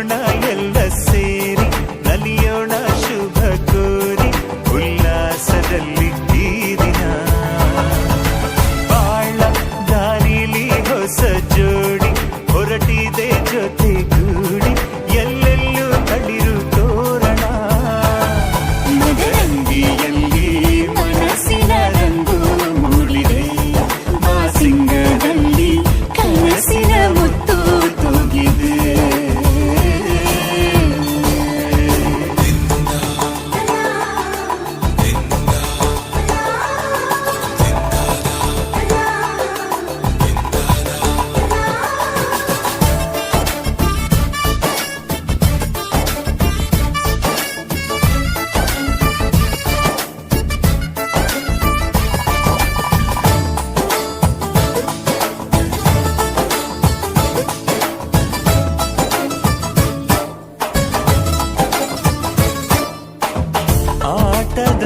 ಕುಣಿಯೋಣ ಎಲ್ಲ ಸೇರಿ ನಲಿಯೋಣ ಶುಭ ಕೋರಿ ಉಲ್ಲಾಸದಲ್ಲಿ ಈ ದಿನ ಬಾಳ ದಾರಿಲಿ ಹೊಸ ಜೋಡಿ ಹೊರಟಿದೆ ಜೊತೆಗೂಡಿ ಎಲ್ಲೆಲ್ಲೂ ತಳಿರು ತೋರಣ ಮದರಂಗಿಯಲ್ಲಿ ಮನಸ್ಸಿನ ರಂಗು ಮೂಡಿದೆ ಬಾಸಿಂಗದಲ್ಲಿ ಕನಸಿನ ಮುತ್ತು ತೂಗಿದೆ ಆಟದ